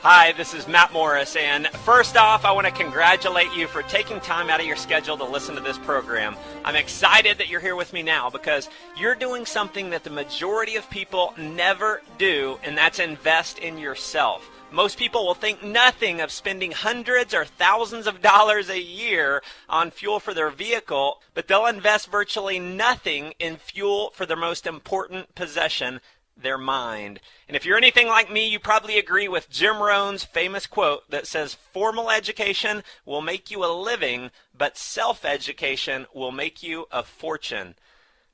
Hi, this is Matt Morris, and first off, I want to congratulate you for taking time out of your schedule to listen to this program. I'm excited that you're here with me now because you're doing something that the majority of people never do, and that's invest in yourself. Most people will think nothing of spending hundreds or thousands of dollars a year on fuel for their vehicle, but they'll invest virtually nothing in fuel for their most important possession, their mind. And if you're anything like me, you probably agree with Jim Rohn's famous quote that says, formal education will make you a living, but self-education will make you a fortune.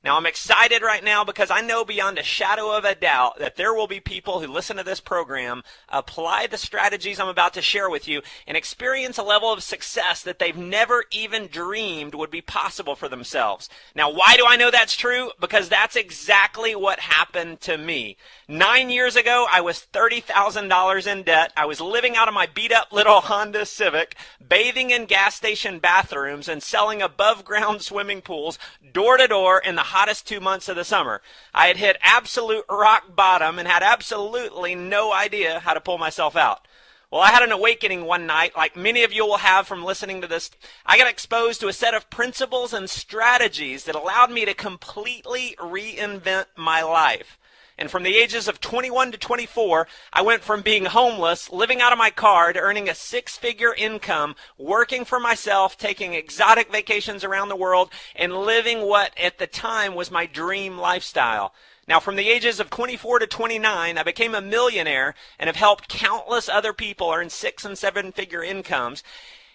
Now, I'm excited right now because I know beyond a shadow of a doubt that there will be people who listen to this program, apply the strategies I'm about to share with you, and experience a level of success that they've never even dreamed would be possible for themselves. Now, why do I know that's true? Because that's exactly what happened to me. 9 years ago, I was $30,000 in debt. I was living out of my beat-up little Honda Civic, bathing in gas station bathrooms, and selling above-ground swimming pools door to door in the hottest 2 months of the summer. I had hit absolute rock bottom and had absolutely no idea how to pull myself out. Well, I had an awakening one night, like many of you will have from listening to this. I got exposed to a set of principles and strategies that allowed me to completely reinvent my life. And from the ages of 21 to 24, I went from being homeless, living out of my car, to earning a six-figure income, working for myself, taking exotic vacations around the world, and living what at the time was my dream lifestyle. Now, from the ages of 24 to 29, I became a millionaire and have helped countless other people earn six- and seven-figure incomes.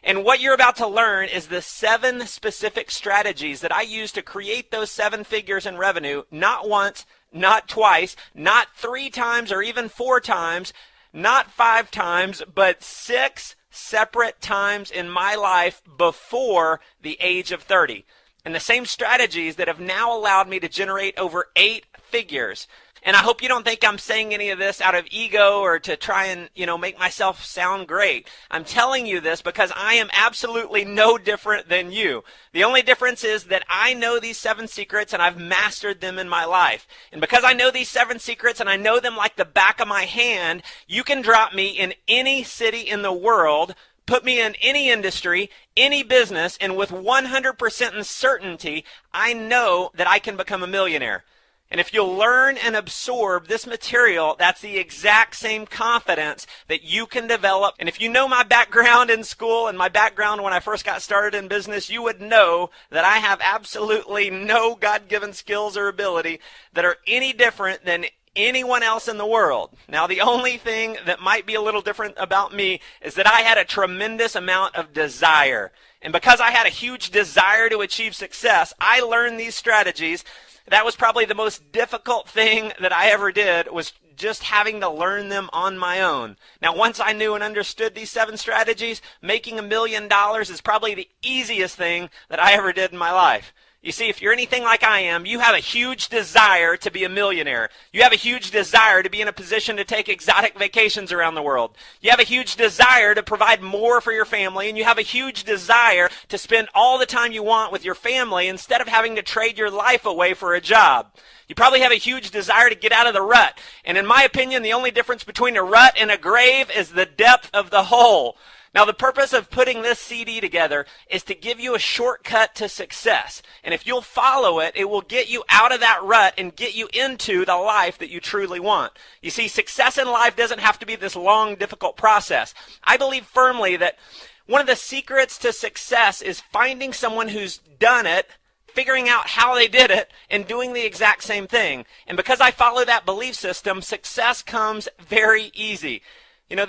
And what you're about to learn is the 7 specific strategies that I use to create those 7 figures in revenue, not once, not twice, not 3 times or even 4 times, not 5 times, but 6 separate times in my life before the age of 30. And the same strategies that have now allowed me to generate over 8 figures. And I hope you don't think I'm saying any of this out of ego or to try and, make myself sound great. I'm telling you this because I am absolutely no different than you. The only difference is that I know these 7 secrets and I've mastered them in my life. And because I know these 7 secrets and I know them like the back of my hand, you can drop me in any city in the world, put me in any industry, any business, and with 100% certainty, I know that I can become a millionaire. And if you'll learn and absorb this material, that's the exact same confidence that you can develop. And if you know my background in school and my background when I first got started in business, you would know that I have absolutely no God-given skills or ability that are any different than anyone else in the world. Now, the only thing that might be a little different about me is that I had a tremendous amount of desire. And because I had a huge desire to achieve success, I learned these strategies. That was probably the most difficult thing that I ever did, was just having to learn them on my own. Now, once I knew and understood these 7 strategies, making $1 million is probably the easiest thing that I ever did in my life. You see, if you're anything like I am, you have a huge desire to be a millionaire. You have a huge desire to be in a position to take exotic vacations around the world. You have a huge desire to provide more for your family, and you have a huge desire to spend all the time you want with your family instead of having to trade your life away for a job. You probably have a huge desire to get out of the rut. And in my opinion, the only difference between a rut and a grave is the depth of the hole. Now, the purpose of putting this CD together is to give you a shortcut to success. And if you'll follow it, it will get you out of that rut and get you into the life that you truly want. You see, success in life doesn't have to be this long, difficult process. I believe firmly that one of the secrets to success is finding someone who's done it, figuring out how they did it, and doing the exact same thing. And because I follow that belief system, success comes very easy.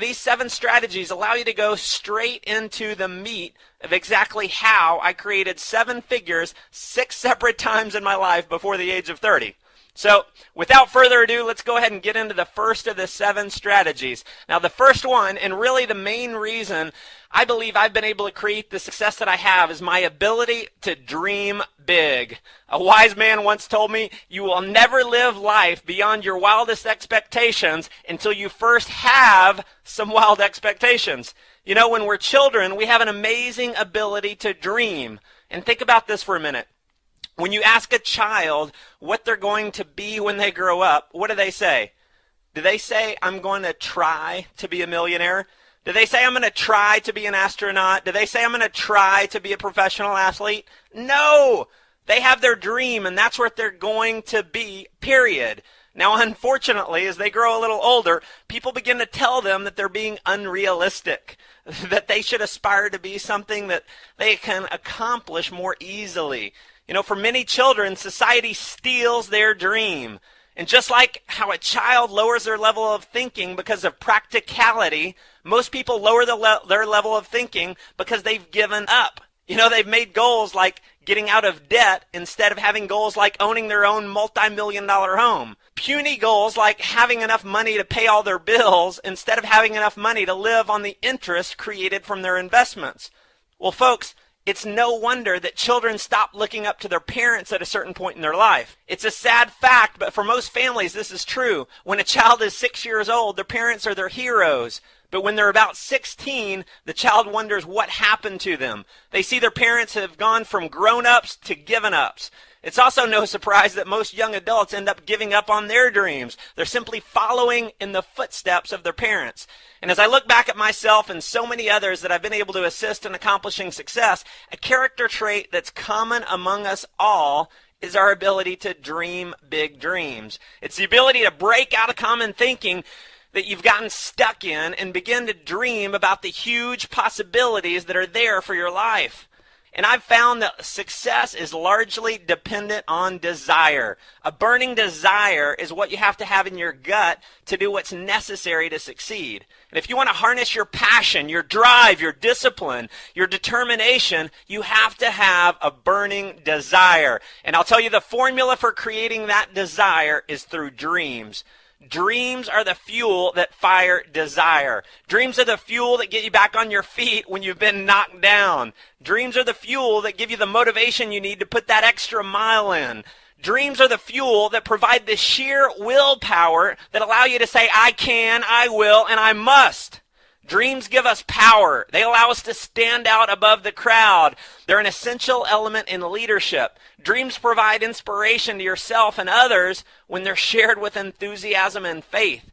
These 7 strategies allow you to go straight into the meat of exactly how I created 7 figures 6 separate times in my life before the age of 30. So, without further ado, let's go ahead and get into the first of the 7 strategies. Now, the first one, and really the main reason I believe I've been able to create the success that I have, is my ability to dream big. A wise man once told me, you will never live life beyond your wildest expectations until you first have some wild expectations. When we're children, we have an amazing ability to dream. And think about this for a minute. When you ask a child what they're going to be when they grow up, what do they say? Do they say, I'm going to try to be a millionaire? Do they say, I'm going to try to be an astronaut? Do they say, I'm going to try to be a professional athlete? No! They have their dream, and that's what they're going to be, period. Now, unfortunately, as they grow a little older, people begin to tell them that they're being unrealistic, that they should aspire to be something that they can accomplish more easily. You know, for many children, society steals their dream. And just like how a child lowers their level of thinking because of practicality, most people lower their level of thinking because they've given up. You know, they've made goals like getting out of debt instead of having goals like owning their own multi-million-dollar home. Puny goals like having enough money to pay all their bills instead of having enough money to live on the interest created from their investments. Well, folks, it's no wonder that children stop looking up to their parents at a certain point in their life. It's a sad fact, but for most families, this is true. When a child is 6 years old, their parents are their heroes. But when they're about 16, the child wonders what happened to them. They see their parents have gone from grown-ups to given-ups. It's also no surprise that most young adults end up giving up on their dreams. They're simply following in the footsteps of their parents. And as I look back at myself and so many others that I've been able to assist in accomplishing success, a character trait that's common among us all is our ability to dream big dreams. It's the ability to break out of common thinking that you've gotten stuck in and begin to dream about the huge possibilities that are there for your life. And I've found that success is largely dependent on desire. A burning desire is what you have to have in your gut to do what's necessary to succeed. And if you want to harness your passion, your drive, your discipline, your determination, you have to have a burning desire. And I'll tell you, the formula for creating that desire is through dreams. Dreams are the fuel that fire desire. Dreams are the fuel that get you back on your feet when you've been knocked down. Dreams are the fuel that give you the motivation you need to put that extra mile in. Dreams are the fuel that provide the sheer willpower that allow you to say, I can, I will, and I must. Dreams give us power. They allow us to stand out above the crowd. They're an essential element in leadership. Dreams provide inspiration to yourself and others when they're shared with enthusiasm and faith.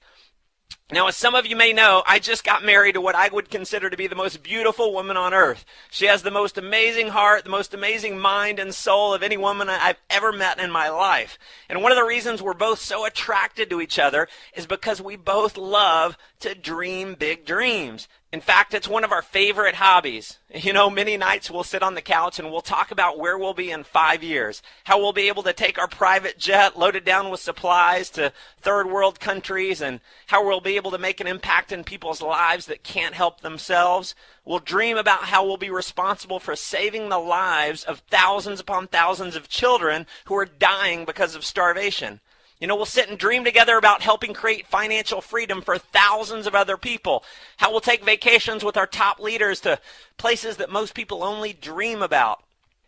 Now, as some of you may know, I just got married to what I would consider to be the most beautiful woman on earth. She has the most amazing heart, the most amazing mind and soul of any woman I've ever met in my life. And one of the reasons we're both so attracted to each other is because we both love to dream big dreams. In fact, it's one of our favorite hobbies. You know, many nights we'll sit on the couch and we'll talk about where we'll be in 5 years, how we'll be able to take our private jet loaded down with supplies to third world countries, and how we'll be able to make an impact in people's lives that can't help themselves. We'll dream about how we'll be responsible for saving the lives of thousands upon thousands of children who are dying because of starvation. You know, we'll sit and dream together about helping create financial freedom for thousands of other people. How we'll take vacations with our top leaders to places that most people only dream about.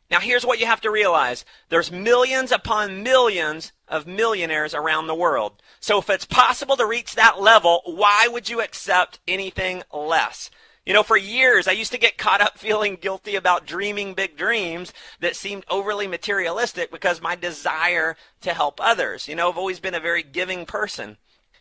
Now, here's what you have to realize. There's millions upon millions of millionaires around the world. So if it's possible to reach that level, why would you accept anything less? You know, for years, I used to get caught up feeling guilty about dreaming big dreams that seemed overly materialistic because my desire to help others. You know, I've always been a very giving person.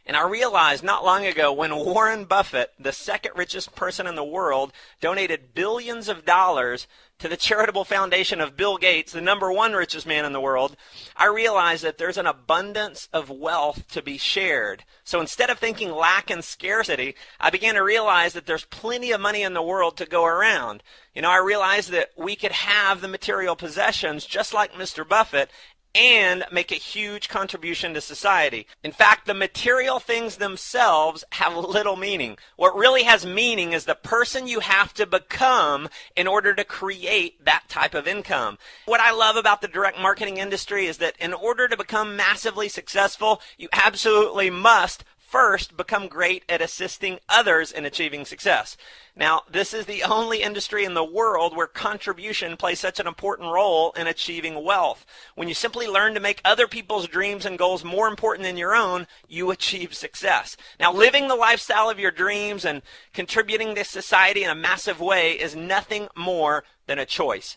And I realized not long ago when Warren Buffett, the second richest person in the world, donated billions of dollars to the charitable foundation of Bill Gates, the number one richest man in the world, I realized that there's an abundance of wealth to be shared. So instead of thinking lack and scarcity, I began to realize that there's plenty of money in the world to go around. You know, I realized that we could have the material possessions just like Mr. Buffett and make a huge contribution to society. In fact, the material things themselves have little meaning. What really has meaning is the person you have to become in order to create that type of income. What I love about the direct marketing industry is that in order to become massively successful, you absolutely must first become great at assisting others in achieving success. Now, this is the only industry in the world where contribution plays such an important role in achieving wealth. When you simply learn to make other people's dreams and goals more important than your own, you achieve success. Now, living the lifestyle of your dreams and contributing to society in a massive way is nothing more than a choice.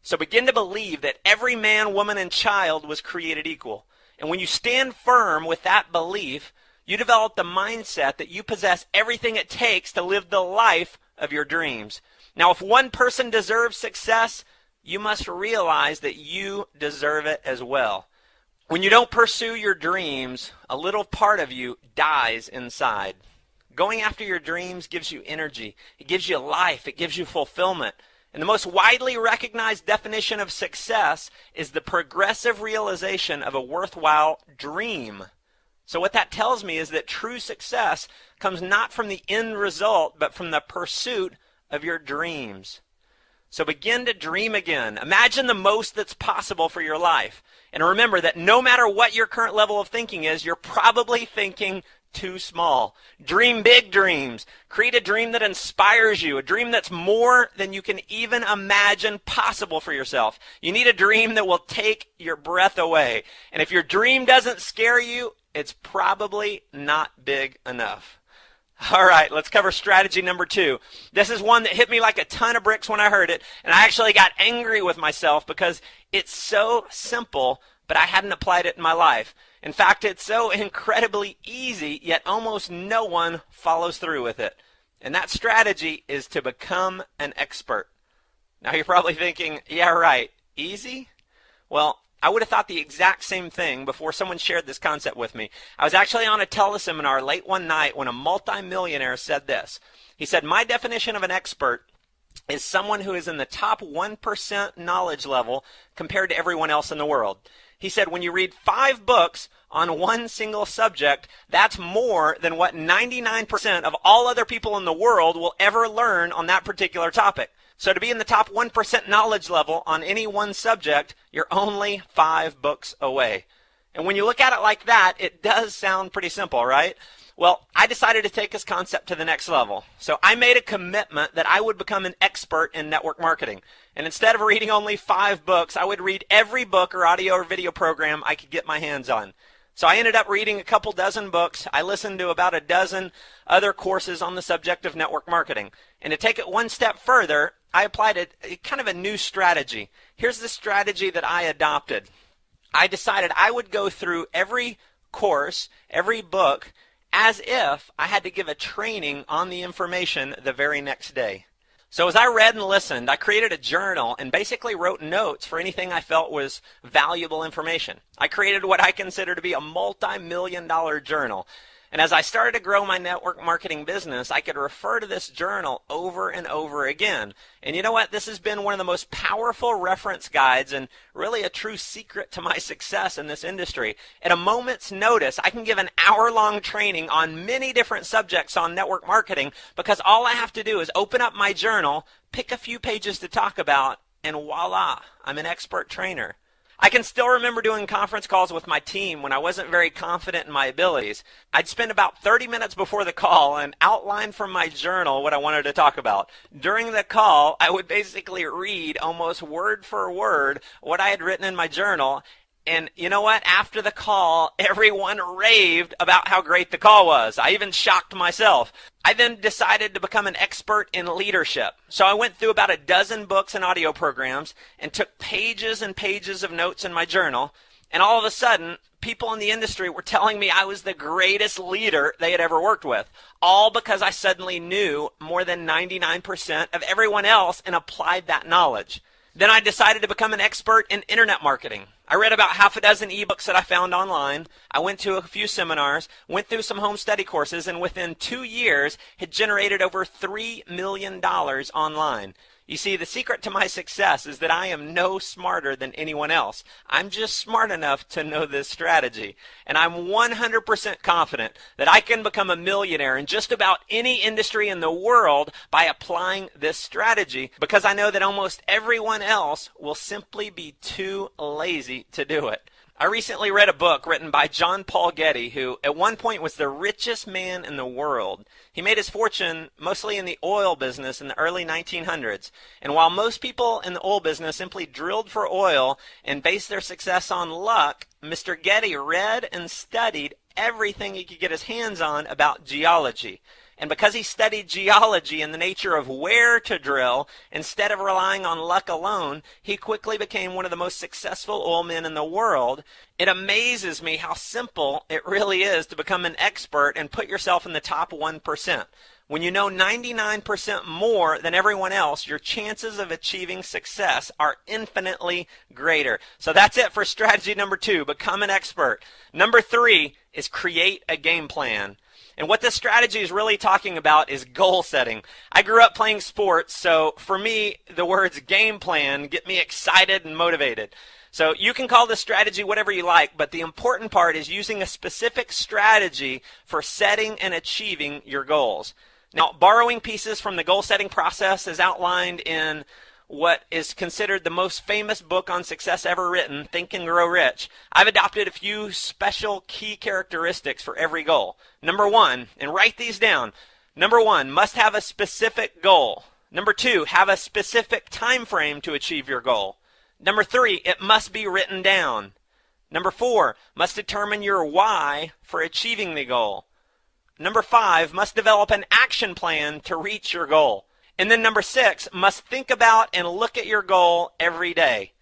So begin to believe that every man, woman, and child was created equal. And when you stand firm with that belief, You develop the mindset that you possess everything it takes to live the life of your dreams. Now, if one person deserves success, you must realize that you deserve it as well. When you don't pursue your dreams, a little part of you dies inside. Going after your dreams gives you energy. It gives you life. It gives you fulfillment. And the most widely recognized definition of success is the progressive realization of a worthwhile dream. So what that tells me is that true success comes not from the end result, but from the pursuit of your dreams. So begin to dream again. Imagine the most that's possible for your life. And remember that no matter what your current level of thinking is, you're probably thinking too small. Dream big dreams. Create a dream that inspires you, a dream that's more than you can even imagine possible for yourself. You need a dream that will take your breath away. And if your dream doesn't scare you, it's probably not big enough. All right, let's cover strategy number 2. This is one that hit me like a ton of bricks when I heard it, and I actually got angry with myself because it's so simple, but I hadn't applied it in my life. In fact, it's so incredibly easy, yet almost no one follows through with it. And that strategy is to become an expert. Now you're probably thinking, yeah, right, easy? Well, I would have thought the exact same thing before someone shared this concept with me. I was actually on a teleseminar late one night when a multi-millionaire said this. He said, my definition of an expert is someone who is in the top 1% knowledge level compared to everyone else in the world. He said, when you read 5 books on one single subject, that's more than what 99% of all other people in the world will ever learn on that particular topic. So to be in the top 1% knowledge level on any one subject, you're only 5 books away. And when you look at it like that, it does sound pretty simple, right? Well, I decided to take this concept to the next level. So I made a commitment that I would become an expert in network marketing. And instead of reading only 5 books, I would read every book or audio or video program I could get my hands on. So I ended up reading a couple dozen books. I listened to about a dozen other courses on the subject of network marketing. And to take it one step further, I applied a kind of a new strategy. Here's the strategy that I adopted. I decided I would go through every course, every book, as if I had to give a training on the information the very next day. So as I read and listened, I created a journal and basically wrote notes for anything I felt was valuable information. I created what I consider to be a multi-million-dollar journal. And as I started to grow my network marketing business, I could refer to this journal over and over again. And you know what? This has been one of the most powerful reference guides and really a true secret to my success in this industry. At a moment's notice, I can give an hour-long training on many different subjects on network marketing because all I have to do is open up my journal, pick a few pages to talk about, and voila, I'm an expert trainer. I can still remember doing conference calls with my team when I wasn't very confident in my abilities. I'd spend about 30 minutes before the call and outline from my journal what I wanted to talk about. During the call, I would basically read almost word for word what I had written in my journal. And you know what? After the call, everyone raved about how great the call was. I even shocked myself. I then decided to become an expert in leadership. So I went through about a dozen books and audio programs and took pages and pages of notes in my journal. And all of a sudden, people in the industry were telling me I was the greatest leader they had ever worked with. All because I suddenly knew more than 99% of everyone else and applied that knowledge. Then I decided to become an expert in internet marketing. I read about half a dozen ebooks that I found online. I went to a few seminars, went through some home study courses, and within 2 years had generated over $3 million online. You see, the secret to my success is that I am no smarter than anyone else. I'm just smart enough to know this strategy. And I'm 100% confident that I can become a millionaire in just about any industry in the world by applying this strategy because I know that almost everyone else will simply be too lazy to do it. I recently read a book written by John Paul Getty, who at one point was the richest man in the world. He made his fortune mostly in the oil business in the early 1900s. And while most people in the oil business simply drilled for oil and based their success on luck, Mr. Getty read and studied everything he could get his hands on about geology. And because he studied geology and the nature of where to drill, instead of relying on luck alone, he quickly became one of the most successful oil men in the world. It amazes me how simple it really is to become an expert and put yourself in the top 1%. When you know 99% more than everyone else, your chances of achieving success are infinitely greater. So that's it for strategy number 2, become an expert. Number 3 is create a game plan. And what this strategy is really talking about is goal setting. I grew up playing sports, so for me, the words game plan get me excited and motivated. So you can call this strategy whatever you like, but the important part is using a specific strategy for setting and achieving your goals. Now, borrowing pieces from the goal-setting process is outlined in what is considered the most famous book on success ever written, Think and Grow Rich. I've adopted a few special key characteristics for every goal. Number 1, and write these down. Number 1, must have a specific goal. Number 2, have a specific time frame to achieve your goal. Number 3, it must be written down. Number 4, must determine your why for achieving the goal. Number 5, must develop an action plan to reach your goal. And then number 6, must think about and look at your goal every day.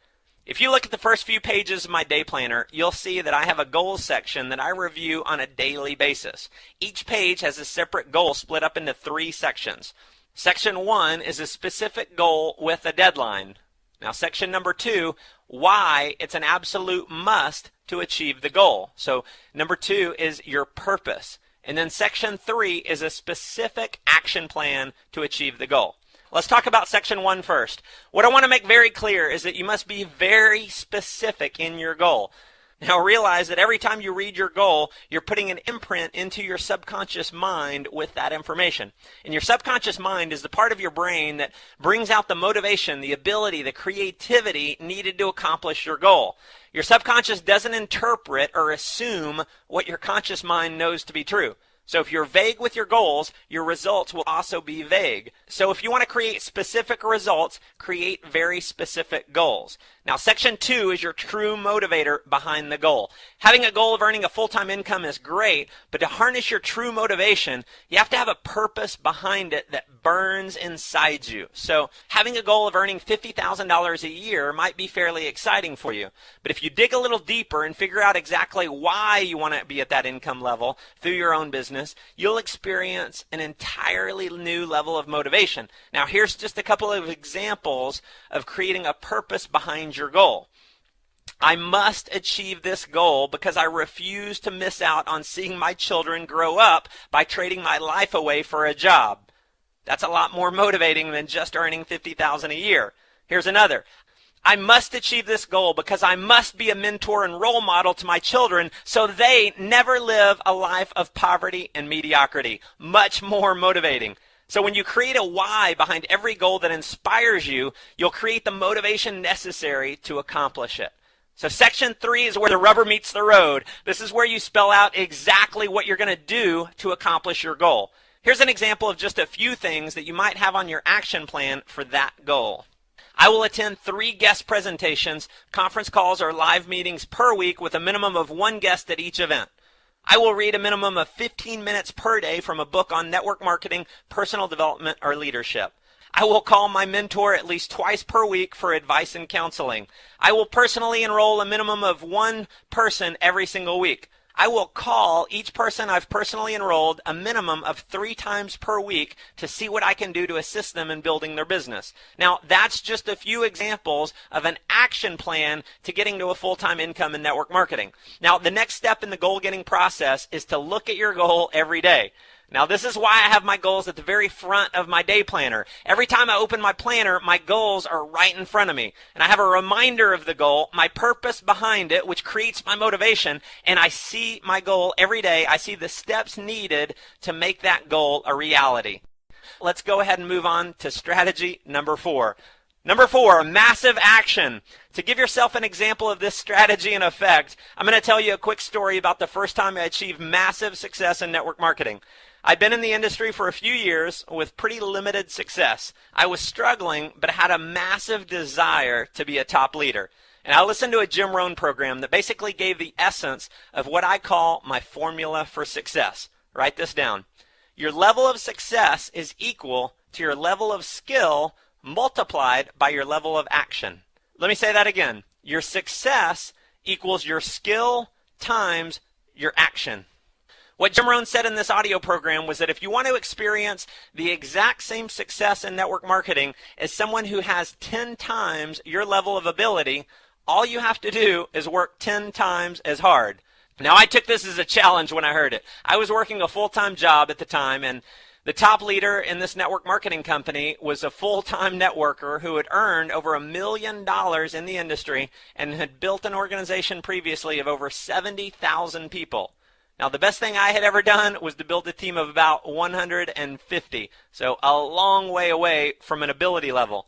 If you look at the first few pages of my day planner, you'll see that I have a goals section that I review on a daily basis. Each page has a separate goal split up into 3 sections. Section 1 is a specific goal with a deadline. Now section number 2, why it's an absolute must to achieve the goal. So number 2 is your purpose. And then section 3 is a specific action plan to achieve the goal. Let's talk about section 1 first. What I want to make very clear is that you must be very specific in your goal. Now realize that every time you read your goal, you're putting an imprint into your subconscious mind with that information. And your subconscious mind is the part of your brain that brings out the motivation, the ability, the creativity needed to accomplish your goal. Your subconscious doesn't interpret or assume what your conscious mind knows to be true. So if you're vague with your goals, your results will also be vague. So if you want to create specific results, create very specific goals. Now, section 2 is your true motivator behind the goal. Having a goal of earning a full-time income is great, but to harness your true motivation, you have to have a purpose behind it that burns inside you. So having a goal of earning $50,000 a year might be fairly exciting for you. But if you dig a little deeper and figure out exactly why you want to be at that income level through your own business, you'll experience an entirely new level of motivation. Now, here's just a couple of examples of creating a purpose behind your goal. I must achieve this goal because I refuse to miss out on seeing my children grow up by trading my life away for a job. That's a lot more motivating than just earning $50,000 a year. Here's another. I must achieve this goal because I must be a mentor and role model to my children so they never live a life of poverty and mediocrity. Much more motivating. So when you create a why behind every goal that inspires you, you'll create the motivation necessary to accomplish it. So section 3 is where the rubber meets the road. This is where you spell out exactly what you're going to do to accomplish your goal. Here's an example of just a few things that you might have on your action plan for that goal. I will attend 3 guest presentations, conference calls, or live meetings per week with a minimum of 1 guest at each event. I will read a minimum of 15 minutes per day from a book on network marketing, personal development, or leadership. I will call my mentor at least twice per week for advice and counseling. I will personally enroll a minimum of 1 person every single week. I will call each person I've personally enrolled a minimum of 3 times per week to see what I can do to assist them in building their business. Now, that's just a few examples of an action plan to getting to a full-time income in network marketing. Now, the next step in the goal-getting process is to look at your goal every day. Now, this is why I have my goals at the very front of my day planner. Every time I open my planner, my goals are right in front of me. And I have a reminder of the goal, my purpose behind it, which creates my motivation, and I see my goal every day. I see the steps needed to make that goal a reality. Let's go ahead and move on to strategy number 4. Number 4, massive action. To give yourself an example of this strategy in effect, I'm going to tell you a quick story about the first time I achieved massive success in network marketing. I'd been in the industry for a few years with pretty limited success. I was struggling, but had a massive desire to be a top leader. And I listened to a Jim Rohn program that basically gave the essence of what I call my formula for success. Write this down. Your level of success is equal to your level of skill multiplied by your level of action. Let me say that again. Your success equals your skill times your action. What Jim Rohn said in this audio program was that if you want to experience the exact same success in network marketing as someone who has 10 times your level of ability, all you have to do is work 10 times as hard. Now, I took this as a challenge when I heard it. I was working a full-time job at the time, and the top leader in this network marketing company was a full-time networker who had earned over $1 million in the industry and had built an organization previously of over 70,000 people. Now, the best thing I had ever done was to build a team of about 150, so a long way away from an ability level.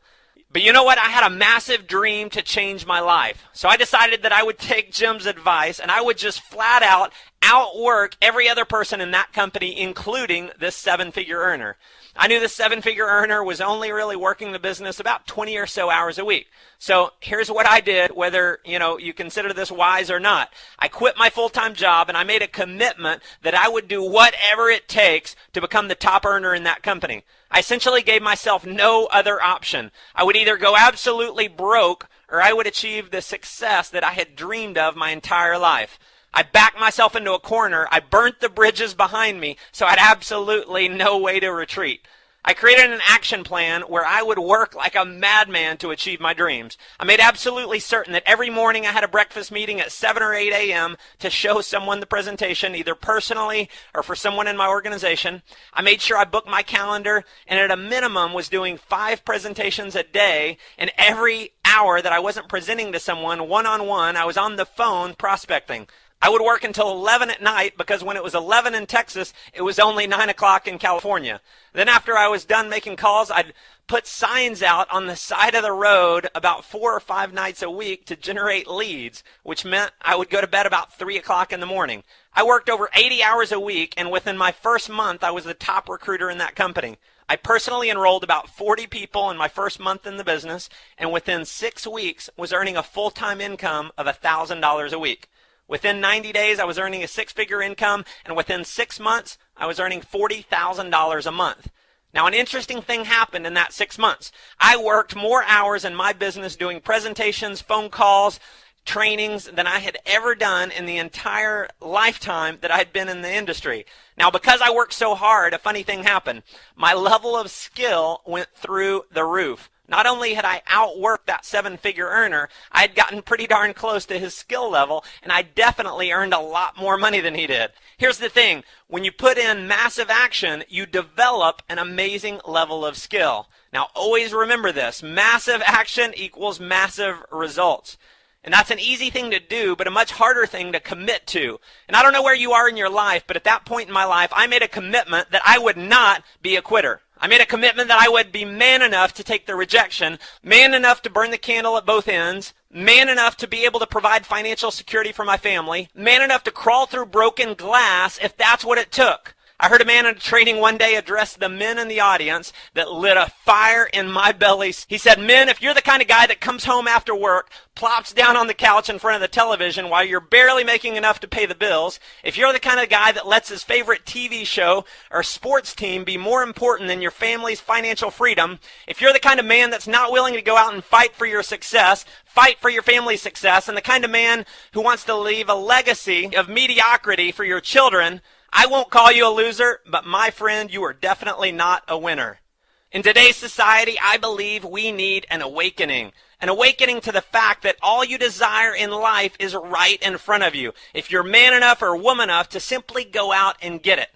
But you know what? I had a massive dream to change my life. So I decided that I would take Jim's advice and I would just flat out outwork every other person in that company, including this seven-figure earner. I knew this seven-figure earner was only really working the business about 20 or so hours a week. So here's what I did, whether you consider this wise or not. I quit my full-time job and I made a commitment that I would do whatever it takes to become the top earner in that company. I essentially gave myself no other option. I would either go absolutely broke or I would achieve the success that I had dreamed of my entire life. I backed myself into a corner. I burnt the bridges behind me, so I had absolutely no way to retreat. I created an action plan where I would work like a madman to achieve my dreams. I made absolutely certain that every morning I had a breakfast meeting at 7 or 8 a.m. to show someone the presentation, either personally or for someone in my organization. I made sure I booked my calendar and at a minimum was doing 5 presentations a day, and every hour that I wasn't presenting to someone one-on-one, I was on the phone prospecting. I would work until 11 at night because when it was 11 in Texas, it was only 9 o'clock in California. Then after I was done making calls, I'd put signs out on the side of the road about 4 or 5 nights a week to generate leads, which meant I would go to bed about 3 o'clock in the morning. I worked over 80 hours a week, and within my first month, I was the top recruiter in that company. I personally enrolled about 40 people in my first month in the business, and within 6 weeks was earning a full-time income of $1,000 a week. Within 90 days, I was earning a 6-figure income, and within 6 months, I was earning $40,000 a month. Now, an interesting thing happened in that 6 months. I worked more hours in my business doing presentations, phone calls, trainings than I had ever done in the entire lifetime that I had been in the industry. Now, because I worked so hard, a funny thing happened. My level of skill went through the roof. Not only had I outworked that 7-figure earner, I had gotten pretty darn close to his skill level, and I definitely earned a lot more money than he did. Here's the thing. When you put in massive action, you develop an amazing level of skill. Now, always remember this. Massive action equals massive results. And that's an easy thing to do, but a much harder thing to commit to. And I don't know where you are in your life, but at that point in my life, I made a commitment that I would not be a quitter. I made a commitment that I would be man enough to take the rejection, man enough to burn the candle at both ends, man enough to be able to provide financial security for my family, man enough to crawl through broken glass if that's what it took. I heard a man in a training one day address the men in the audience that lit a fire in my belly. He said, "Men, if you're the kind of guy that comes home after work, plops down on the couch in front of the television while you're barely making enough to pay the bills, if you're the kind of guy that lets his favorite TV show or sports team be more important than your family's financial freedom, if you're the kind of man that's not willing to go out and fight for your success, fight for your family's success, and the kind of man who wants to leave a legacy of mediocrity for your children, I won't call you a loser, but my friend, you are definitely not a winner." In today's society, I believe we need an awakening to the fact that all you desire in life is right in front of you, if you're man enough or woman enough to simply go out and get it.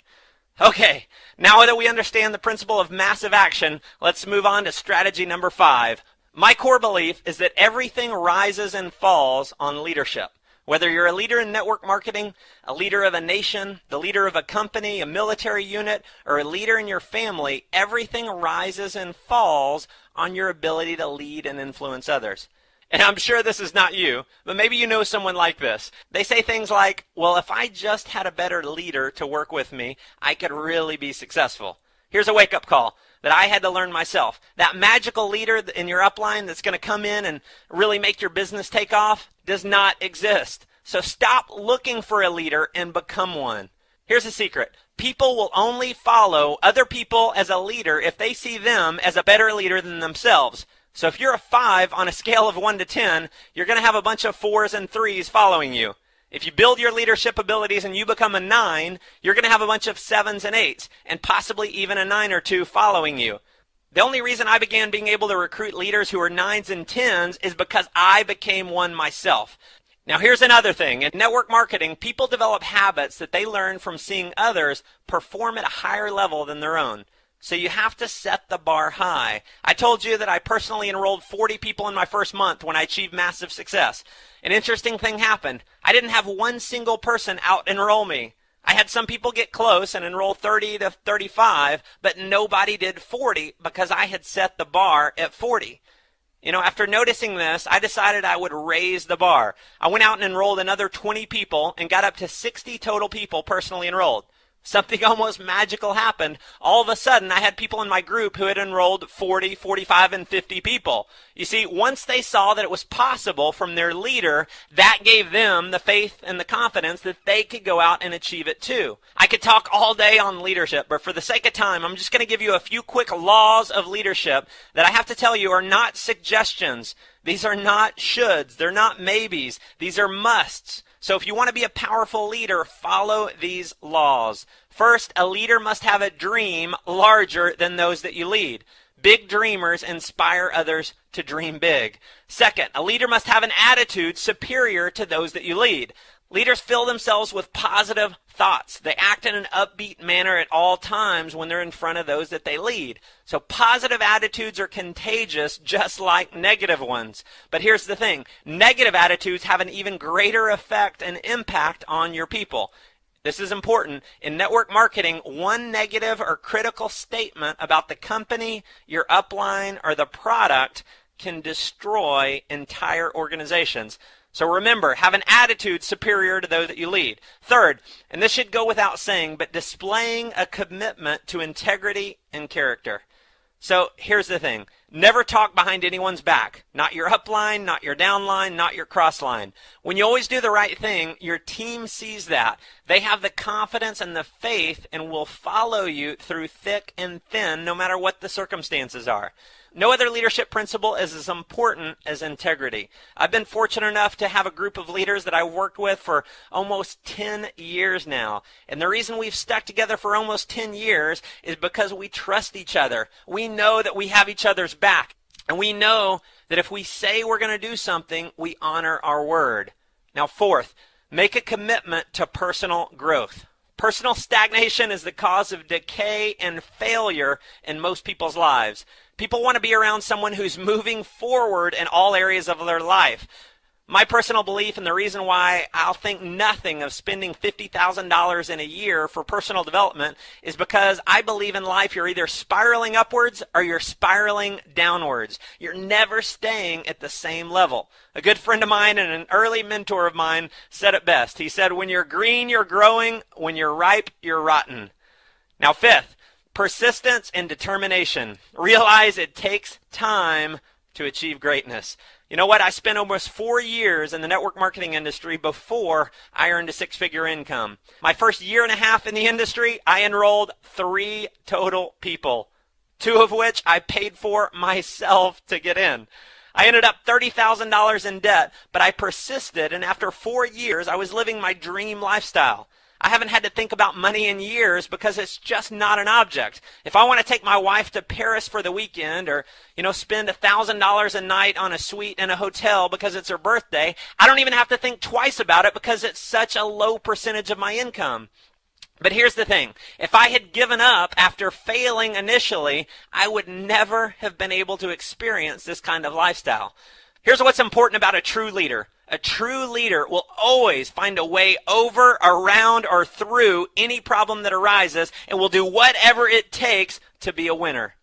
Okay, now that we understand the principle of massive action, let's move on to strategy number 5. My core belief is that everything rises and falls on leadership. Whether you're a leader in network marketing, a leader of a nation, the leader of a company, a military unit, or a leader in your family, everything rises and falls on your ability to lead and influence others. And I'm sure this is not you, but maybe you know someone like this. They say things like, "Well, if I just had a better leader to work with me, I could really be successful." Here's a wake-up call that I had to learn myself. That magical leader in your upline that's going to come in and really make your business take off does not exist. So stop looking for a leader and become one. Here's the secret. People will only follow other people as a leader if they see them as a better leader than themselves. So if you're a 5 on a scale of 1 to 10, you're going to have a bunch of 4s and 3s following you. If you build your leadership abilities and you become a 9, you're going to have a bunch of 7s and 8s, and possibly even a 9 or 2 following you. The only reason I began being able to recruit leaders who are 9s and 10s is because I became one myself. Now here's another thing. In network marketing, people develop habits that they learn from seeing others perform at a higher level than their own. So you have to set the bar high. I told you that I personally enrolled 40 people in my first month when I achieved massive success. An interesting thing happened. I didn't have one single person out enroll me. I had some people get close and enroll 30 to 35, but nobody did 40 because I had set the bar at 40. After noticing this, I decided I would raise the bar. I went out and enrolled another 20 people and got up to 60 total people personally enrolled. Something almost magical happened. All of a sudden, I had people in my group who had enrolled 40, 45, and 50 people. You see, once they saw that it was possible from their leader, that gave them the faith and the confidence that they could go out and achieve it too. I could talk all day on leadership, but for the sake of time, I'm just going to give you a few quick laws of leadership that I have to tell you are not suggestions. These are not shoulds. They're not maybes. These are musts. So if you want to be a powerful leader, follow these laws. First, a leader must have a dream larger than those that you lead. Big dreamers inspire others to dream big. Second, a leader must have an attitude superior to those that you lead. Leaders fill themselves with positive thoughts. They act in an upbeat manner at all times when they're in front of those that they lead. So positive attitudes are contagious just like negative ones. But here's the thing. Negative attitudes have an even greater effect and impact on your people. This is important. In network marketing, one negative or critical statement about the company, your upline, or the product can destroy entire organizations. So remember, have an attitude superior to those that you lead. Third, and this should go without saying, but displaying a commitment to integrity and character. So here's the thing. Never talk behind anyone's back. Not your upline, not your downline, not your crossline. When you always do the right thing, your team sees that. They have the confidence and the faith and will follow you through thick and thin, no matter what the circumstances are. No other leadership principle is as important as integrity. I've been fortunate enough to have a group of leaders that I've worked with for almost 10 years now. And the reason we've stuck together for almost 10 years is because we trust each other. We know that we have each other's back. And we know that if we say we're going to do something, we honor our word. Now, fourth, make a commitment to personal growth. Personal stagnation is the cause of decay and failure in most people's lives. People want to be around someone who's moving forward in all areas of their life. My personal belief and the reason why I'll think nothing of spending $50,000 in a year for personal development is because I believe in life you're either spiraling upwards or you're spiraling downwards. You're never staying at the same level. A good friend of mine and an early mentor of mine said it best. He said, when you're green, you're growing. When you're ripe, you're rotten. Now, fifth, persistence and determination. Realize it takes time to achieve greatness. You know what? I spent almost 4 years in the network marketing industry before I earned a six-figure income. My first year and a half in the industry, I enrolled 3 total people, 2 of which I paid for myself to get in. I ended up $30,000 in debt, but I persisted, and after 4 years, I was living my dream lifestyle. I haven't had to think about money in years because it's just not an object. If I want to take my wife to Paris for the weekend or, spend $1,000 a night on a suite in a hotel because it's her birthday, I don't even have to think twice about it because it's such a low percentage of my income. But here's the thing. If I had given up after failing initially, I would never have been able to experience this kind of lifestyle. Here's what's important about a true leader. A true leader will always find a way over, around, or through any problem that arises and will do whatever it takes to be a winner.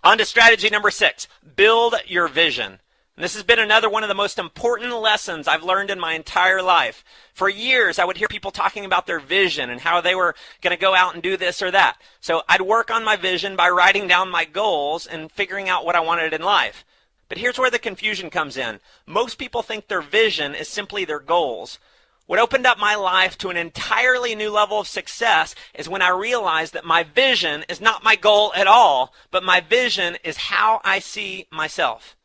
On to strategy number 6, build your vision. And this has been another one of the most important lessons I've learned in my entire life. For years, I would hear people talking about their vision and how they were going to go out and do this or that. So I'd work on my vision by writing down my goals and figuring out what I wanted in life. But here's where the confusion comes in. Most people think their vision is simply their goals. What opened up my life to an entirely new level of success is when I realized that my vision is not my goal at all, but my vision is how I see myself.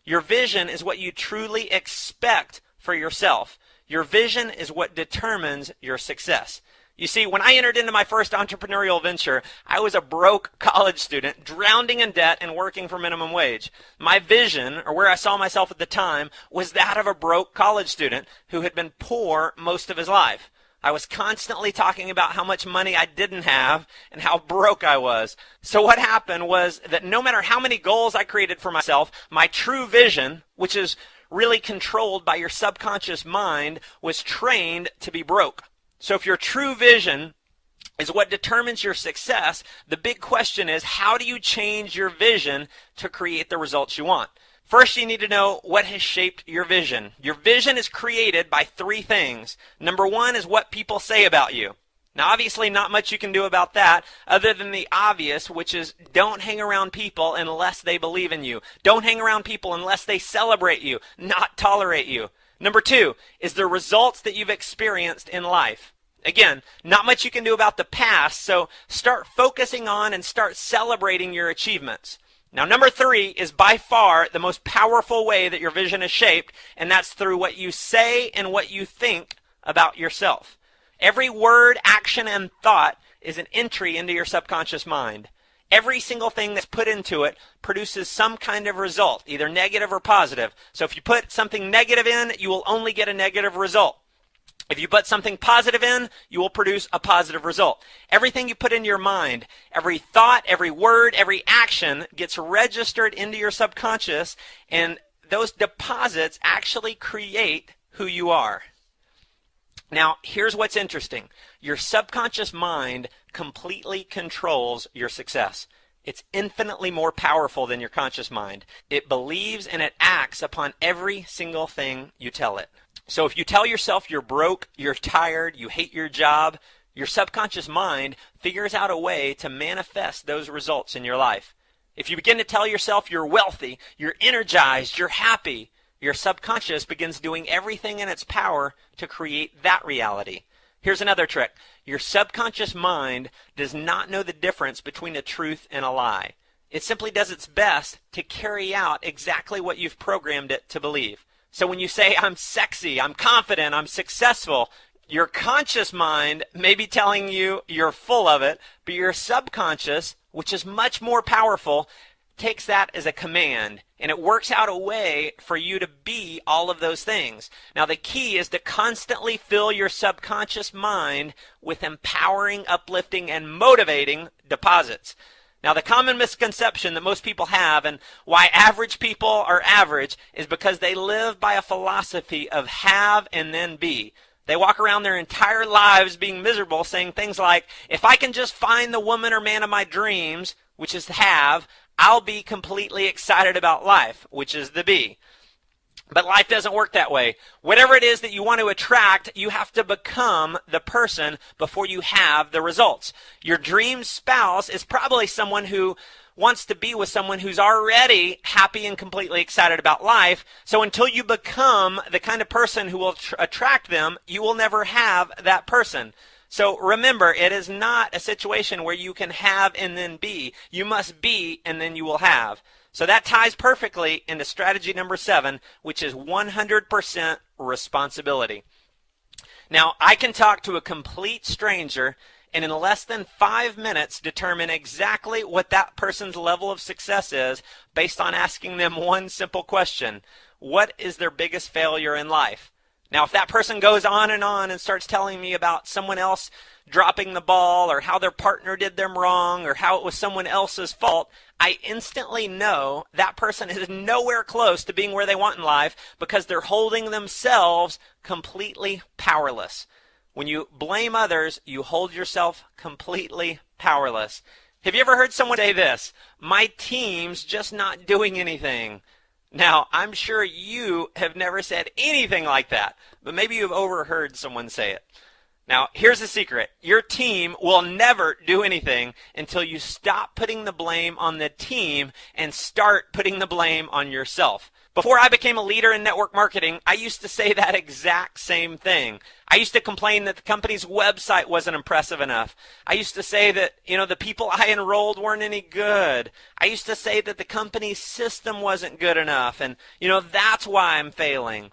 Your vision is what you truly expect for yourself. Your vision is what determines your success. You see, when I entered into my first entrepreneurial venture, I was a broke college student, drowning in debt and working for minimum wage. My vision, or where I saw myself at the time, was that of a broke college student who had been poor most of his life. I was constantly talking about how much money I didn't have and how broke I was. So what happened was that no matter how many goals I created for myself, my true vision, which is really controlled by your subconscious mind, was trained to be broke. So if your true vision is what determines your success, the big question is, how do you change your vision to create the results you want? First, you need to know what has shaped your vision. Your vision is created by three things. Number one is what people say about you. Now, obviously, not much you can do about that other than the obvious, which is don't hang around people unless they believe in you. Don't hang around people unless they celebrate you, not tolerate you. Number two is the results that you've experienced in life. Again, not much you can do about the past, so start focusing on and start celebrating your achievements. Now, number three is by far the most powerful way that your vision is shaped, and that's through what you say and what you think about yourself. Every word, action, and thought is an entry into your subconscious mind. Every single thing that's put into it produces some kind of result, either negative or positive. So if you put something negative in, you will only get a negative result. If you put something positive in, you will produce a positive result. Everything you put in your mind, every thought, every word, every action gets registered into your subconscious, and those deposits actually create who you are. Now, here's what's interesting. Your subconscious mind completely controls your success. It's infinitely more powerful than your conscious mind. It believes and it acts upon every single thing you tell it. So if you tell yourself you're broke, you're tired, you hate your job, your subconscious mind figures out a way to manifest those results in your life. If you begin to tell yourself you're wealthy, you're energized, you're happy, your subconscious begins doing everything in its power to create that reality. Here's another trick. Your subconscious mind does not know the difference between a truth and a lie. It simply does its best to carry out exactly what you've programmed it to believe. So when you say, I'm sexy, I'm confident, I'm successful, your conscious mind may be telling you you're full of it, but your subconscious, which is much more powerful, takes that as a command, and it works out a way for you to be all of those things. Now, the key is to constantly fill your subconscious mind with empowering, uplifting, and motivating deposits. Now, the common misconception that most people have and why average people are average is because they live by a philosophy of have and then be. They walk around their entire lives being miserable, saying things like, if I can just find the woman or man of my dreams, which is have, I'll be completely excited about life, which is the be. But life doesn't work that way. Whatever it is that you want to attract, you have to become the person before you have the results. Your dream spouse is probably someone who wants to be with someone who's already happy and completely excited about life. So until you become the kind of person who will attract them, you will never have that person. So remember, it is not a situation where you can have and then be. You must be and then you will have. So that ties perfectly into strategy number 7, which is 100% responsibility. Now, I can talk to a complete stranger and in less than 5 minutes determine exactly what that person's level of success is based on asking them one simple question. What is their biggest failure in life? Now, if that person goes on and starts telling me about someone else dropping the ball or how their partner did them wrong or how it was someone else's fault, I instantly know that person is nowhere close to being where they want in life because they're holding themselves completely powerless. When you blame others, you hold yourself completely powerless. Have you ever heard someone say this? My team's just not doing anything. Now, I'm sure you have never said anything like that, but maybe you've overheard someone say it. Now, here's the secret. Your team will never do anything until you stop putting the blame on the team and start putting the blame on yourself. Before I became a leader in network marketing, I used to say that exact same thing. I used to complain that the company's website wasn't impressive enough. I used to say that, the people I enrolled weren't any good. I used to say that the company's system wasn't good enough, and, that's why I'm failing.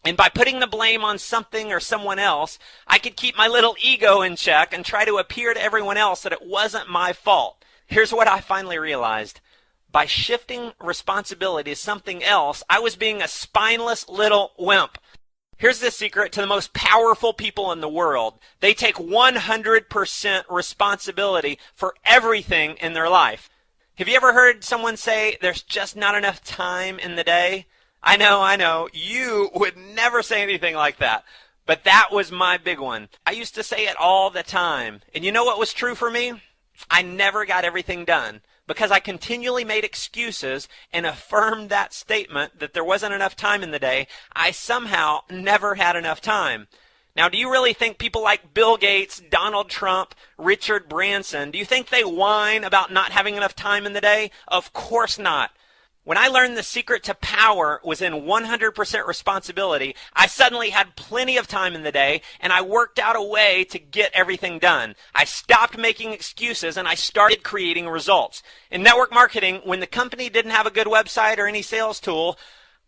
And by putting the blame on something or someone else, I could keep my little ego in check and try to appear to everyone else that it wasn't my fault. Here's what I finally realized. By shifting responsibility to something else, I was being a spineless little wimp. Here's the secret to the most powerful people in the world. They take 100% responsibility for everything in their life. Have you ever heard someone say, there's just not enough time in the day? I know. You would never say anything like that. But that was my big one. I used to say it all the time. And you know what was true for me? I never got everything done because I continually made excuses and affirmed that statement that there wasn't enough time in the day. I somehow never had enough time. Now, do you really think people like Bill Gates, Donald Trump, Richard Branson, do you think they whine about not having enough time in the day? Of course not. When I learned the secret to power was in 100% responsibility, I suddenly had plenty of time in the day, and I worked out a way to get everything done. I stopped making excuses, and I started creating results. In network marketing, when the company didn't have a good website or any sales tool,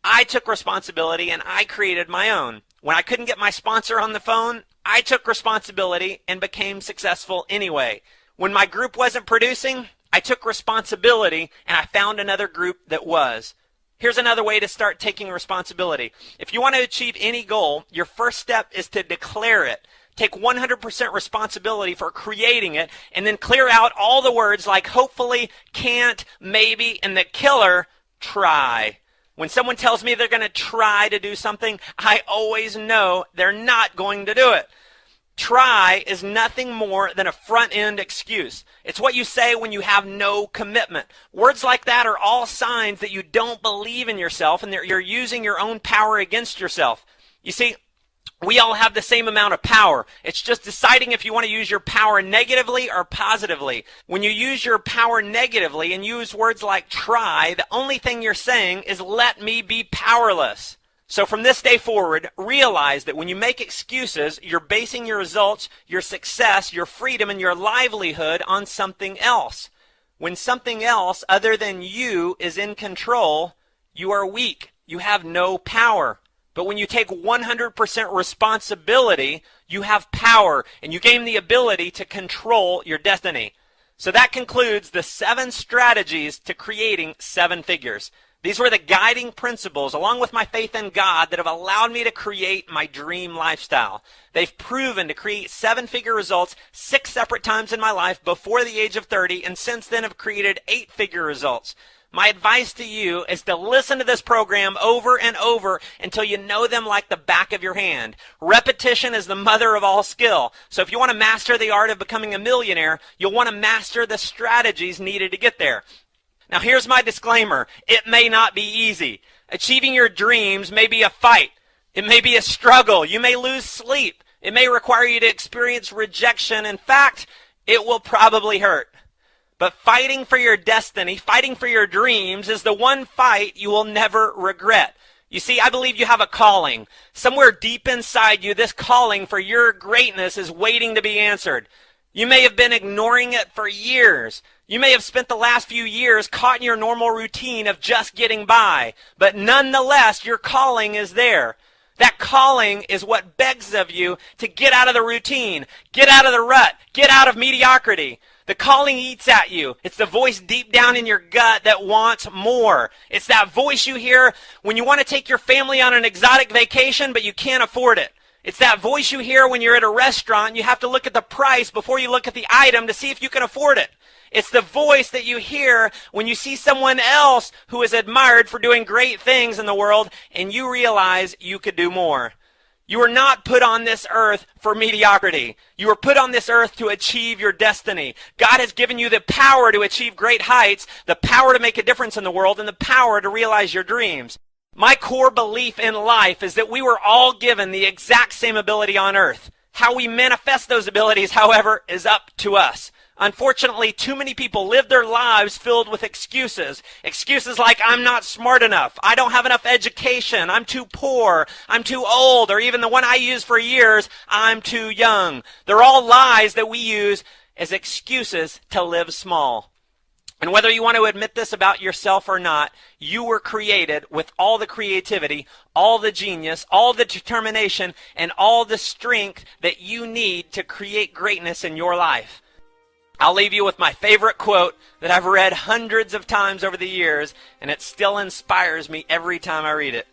I took responsibility, and I created my own. When I couldn't get my sponsor on the phone, I took responsibility and became successful anyway. When my group wasn't producing, I took responsibility and I found another group that was. Here's another way to start taking responsibility. If you want to achieve any goal, your first step is to declare it. Take 100% responsibility for creating it and then clear out all the words like hopefully, can't, maybe, and the killer, try. When someone tells me they're going to try to do something, I always know they're not going to do it. Try is nothing more than a front-end excuse. It's what you say when you have no commitment. Words like that are all signs that you don't believe in yourself and that you're using your own power against yourself. You see, we all have the same amount of power. It's just deciding if you want to use your power negatively or positively. When you use your power negatively and use words like try, the only thing you're saying is let me be powerless. So from this day forward, realize that when you make excuses, you're basing your results, your success, your freedom, and your livelihood on something else. When something else other than you is in control, you are weak. You have no power. But when you take 100% responsibility, you have power, and you gain the ability to control your destiny. So that concludes the 7 strategies to creating 7 figures. These were the guiding principles, along with my faith in God, that have allowed me to create my dream lifestyle. They've proven to create 7-figure results 6 separate times in my life before the age of 30, and since then have created 8-figure results. My advice to you is to listen to this program over and over until you know them like the back of your hand. Repetition is the mother of all skill. So if you want to master the art of becoming a millionaire, you'll want to master the strategies needed to get there. Now here's my disclaimer. It may not be easy. Achieving your dreams may be a fight. It may be a struggle. You may lose sleep. It may require you to experience rejection. In fact, it will probably hurt. But fighting for your destiny, fighting for your dreams is the one fight you will never regret. You see, I believe you have a calling. Somewhere deep inside you, this calling for your greatness is waiting to be answered. You may have been ignoring it for years. You may have spent the last few years caught in your normal routine of just getting by. But nonetheless, your calling is there. That calling is what begs of you to get out of the routine, get out of the rut, get out of mediocrity. The calling eats at you. It's the voice deep down in your gut that wants more. It's that voice you hear when you want to take your family on an exotic vacation, but you can't afford it. It's that voice you hear when you're at a restaurant and you have to look at the price before you look at the item to see if you can afford it. It's the voice that you hear when you see someone else who is admired for doing great things in the world and you realize you could do more. You were not put on this earth for mediocrity. You were put on this earth to achieve your destiny. God has given you the power to achieve great heights, the power to make a difference in the world, and the power to realize your dreams. My core belief in life is that we were all given the exact same ability on earth. How we manifest those abilities, however, is up to us. Unfortunately, too many people live their lives filled with excuses. Excuses like, I'm not smart enough, I don't have enough education, I'm too poor, I'm too old, or even the one I use for years, I'm too young. They're all lies that we use as excuses to live small. And whether you want to admit this about yourself or not, you were created with all the creativity, all the genius, all the determination, and all the strength that you need to create greatness in your life. I'll leave you with my favorite quote that I've read hundreds of times over the years, and it still inspires me every time I read it.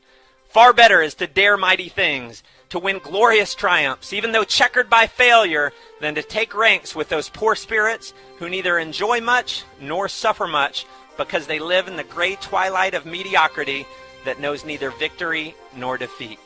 Far better is to dare mighty things, to win glorious triumphs, even though checkered by failure, than to take ranks with those poor spirits who neither enjoy much nor suffer much because they live in the gray twilight of mediocrity that knows neither victory nor defeat.